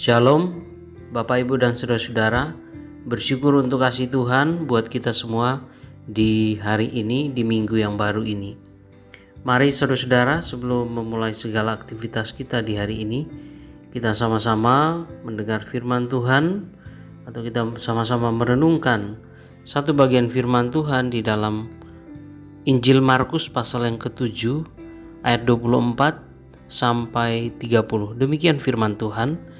Shalom, Bapak Ibu dan saudara-saudara. Bersyukur untuk kasih Tuhan buat kita semua di hari ini, di minggu yang baru ini. Mari saudara-saudara, sebelum memulai segala aktivitas kita di hari ini, kita sama-sama mendengar firman Tuhan, atau kita sama-sama merenungkan satu bagian firman Tuhan di dalam Injil Markus pasal yang ke-7 ayat 24 sampai 30. Demikian firman Tuhan.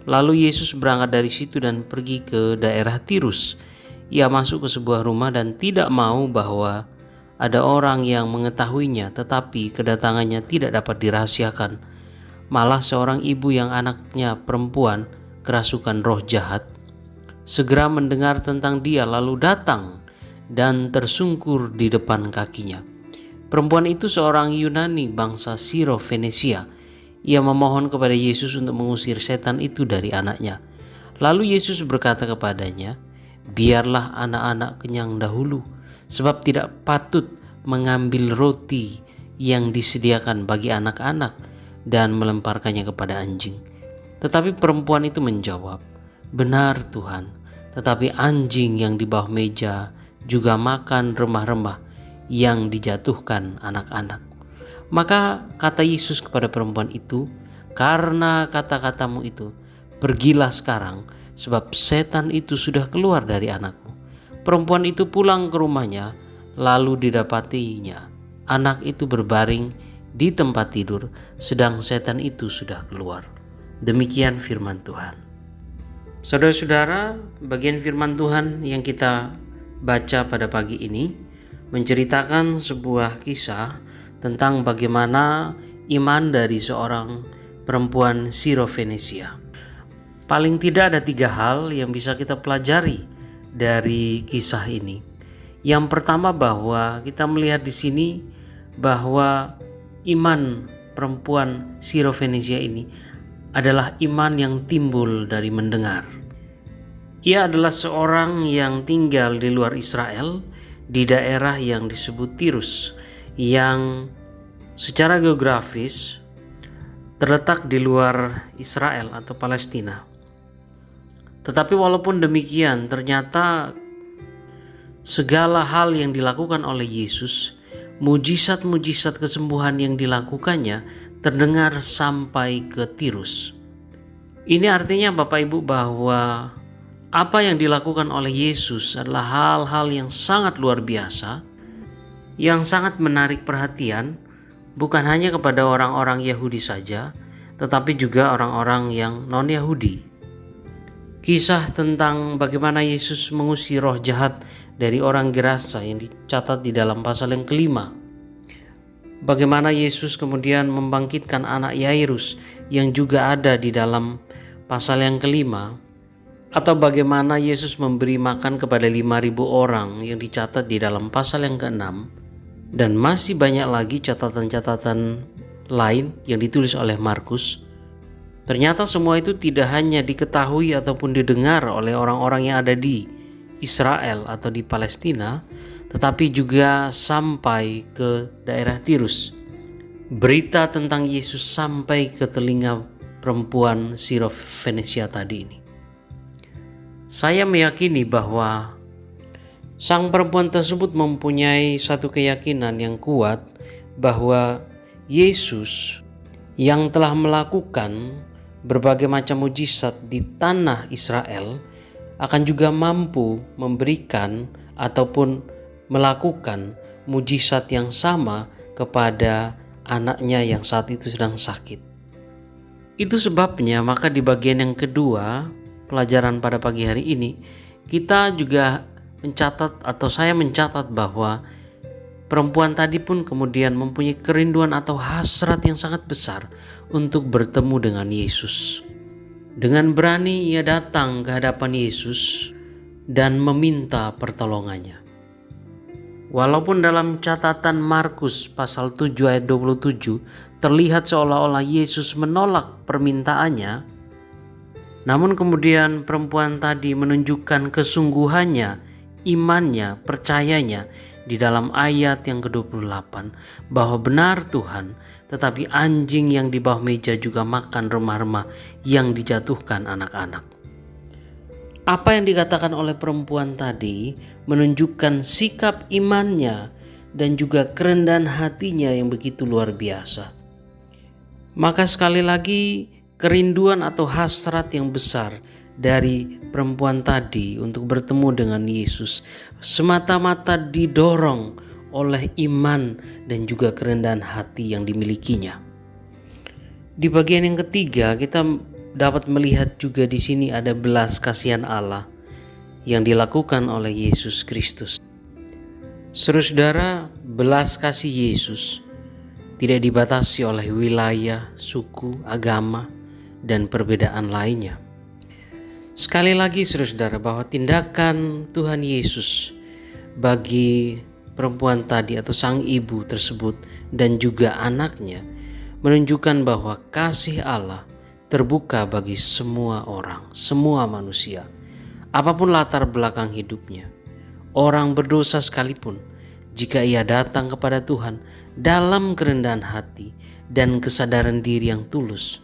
Lalu Yesus berangkat dari situ dan pergi ke daerah Tirus. Ia masuk ke sebuah rumah dan tidak mau bahwa ada orang yang mengetahuinya, tetapi kedatangannya tidak dapat dirahasiakan. Malah seorang ibu yang anaknya perempuan kerasukan roh jahat segera mendengar tentang dia, lalu datang dan tersungkur di depan kakinya. Perempuan itu seorang Yunani bangsa Siro-Fenisia. Ia memohon kepada Yesus untuk mengusir setan itu dari anaknya. Lalu Yesus berkata kepadanya, "Biarlah anak-anak kenyang dahulu, sebab tidak patut mengambil roti yang disediakan bagi anak-anak dan melemparkannya kepada anjing." Tetapi perempuan itu menjawab, "Benar Tuhan, tetapi anjing yang di bawah meja juga makan remah-remah yang dijatuhkan anak-anak." Maka kata Yesus kepada perempuan itu, "Karena kata-katamu itu, pergilah sekarang, sebab setan itu sudah keluar dari anakmu." Perempuan itu pulang ke rumahnya, lalu didapatinya anak itu berbaring di tempat tidur, sedang setan itu sudah keluar. Demikian firman Tuhan. Saudara-saudara, bagian firman Tuhan yang kita baca pada pagi ini menceritakan sebuah kisah tentang bagaimana iman dari seorang perempuan Siro-Fenisia. Paling tidak ada 3 hal yang bisa kita pelajari dari kisah ini. Yang pertama, bahwa kita melihat di sini bahwa iman perempuan Siro-Fenisia ini adalah iman yang timbul dari mendengar. Ia adalah seorang yang tinggal di luar Israel, di daerah yang disebut Tirus, yang secara geografis terletak di luar Israel atau Palestina. Tetapi walaupun demikian, ternyata segala hal yang dilakukan oleh Yesus, mujizat-mujizat kesembuhan yang dilakukannya terdengar sampai ke Tirus. Ini artinya Bapak Ibu bahwa apa yang dilakukan oleh Yesus adalah hal-hal yang sangat luar biasa, yang sangat menarik perhatian, bukan hanya kepada orang-orang Yahudi saja, tetapi juga orang-orang yang non-Yahudi. Kisah tentang bagaimana Yesus mengusir roh jahat dari orang Gerasa yang dicatat di dalam pasal yang ke-5. Bagaimana Yesus kemudian membangkitkan anak Yairus yang juga ada di dalam pasal yang ke-5. Atau bagaimana Yesus memberi makan kepada 5.000 orang yang dicatat di dalam pasal yang ke-6. Dan masih banyak lagi catatan-catatan lain yang ditulis oleh Markus. Ternyata semua itu tidak hanya diketahui ataupun didengar oleh orang-orang yang ada di Israel atau di Palestina, tetapi juga sampai ke daerah Tirus. Berita tentang Yesus sampai ke telinga perempuan Siro-Fenisia tadi ini. Saya meyakini bahwa sang perempuan tersebut mempunyai satu keyakinan yang kuat bahwa Yesus yang telah melakukan berbagai macam mujizat di tanah Israel akan juga mampu memberikan ataupun melakukan mujizat yang sama kepada anaknya yang saat itu sedang sakit. Itu sebabnya maka di bagian yang kedua pelajaran pada pagi hari ini, kita juga mencatat atau saya mencatat bahwa perempuan tadi pun kemudian mempunyai kerinduan atau hasrat yang sangat besar untuk bertemu dengan Yesus. Dengan berani ia datang ke hadapan Yesus dan meminta pertolongannya. Walaupun dalam catatan Markus pasal 7 ayat 27 terlihat seolah-olah Yesus menolak permintaannya, namun kemudian perempuan tadi menunjukkan kesungguhannya, imannya, percayanya di dalam ayat yang ke-28 bahwa benar Tuhan, tetapi anjing yang di bawah meja juga makan remah-remah yang dijatuhkan anak-anak. Apa yang dikatakan oleh perempuan tadi menunjukkan sikap imannya dan juga kerendahan hatinya yang begitu luar biasa. Maka sekali lagi kerinduan atau hasrat yang besar dari perempuan tadi untuk bertemu dengan Yesus semata-mata didorong oleh iman dan juga kerendahan hati yang dimilikinya. Di bagian yang ketiga kita dapat melihat juga di sini ada belas kasihan Allah yang dilakukan oleh Yesus Kristus. Saudara-saudara, belas kasih Yesus tidak dibatasi oleh wilayah, suku, agama, dan perbedaan lainnya. Sekali lagi saudara-saudara, bahwa tindakan Tuhan Yesus bagi perempuan tadi atau sang ibu tersebut dan juga anaknya menunjukkan bahwa kasih Allah terbuka bagi semua orang, semua manusia, apapun latar belakang hidupnya. Orang berdosa sekalipun, jika ia datang kepada Tuhan dalam kerendahan hati dan kesadaran diri yang tulus,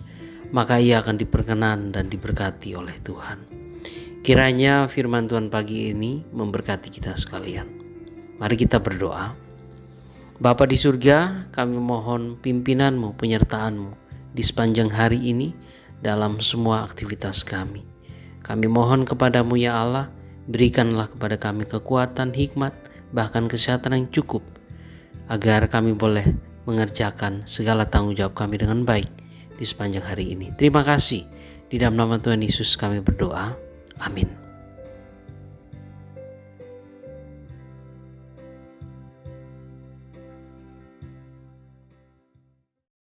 maka ia akan diperkenan dan diberkati oleh Tuhan. Kiranya firman Tuhan pagi ini memberkati kita sekalian. Mari kita berdoa. Bapa di surga, kami mohon pimpinan-Mu, penyertaan-Mu di sepanjang hari ini dalam semua aktivitas kami. Kami mohon kepadamu ya Allah, berikanlah kepada kami kekuatan, hikmat, bahkan kesehatan yang cukup, agar kami boleh mengerjakan segala tanggung jawab kami dengan baik di sepanjang hari ini. Terima kasih. Di dalam nama Tuhan Yesus kami berdoa. Amin.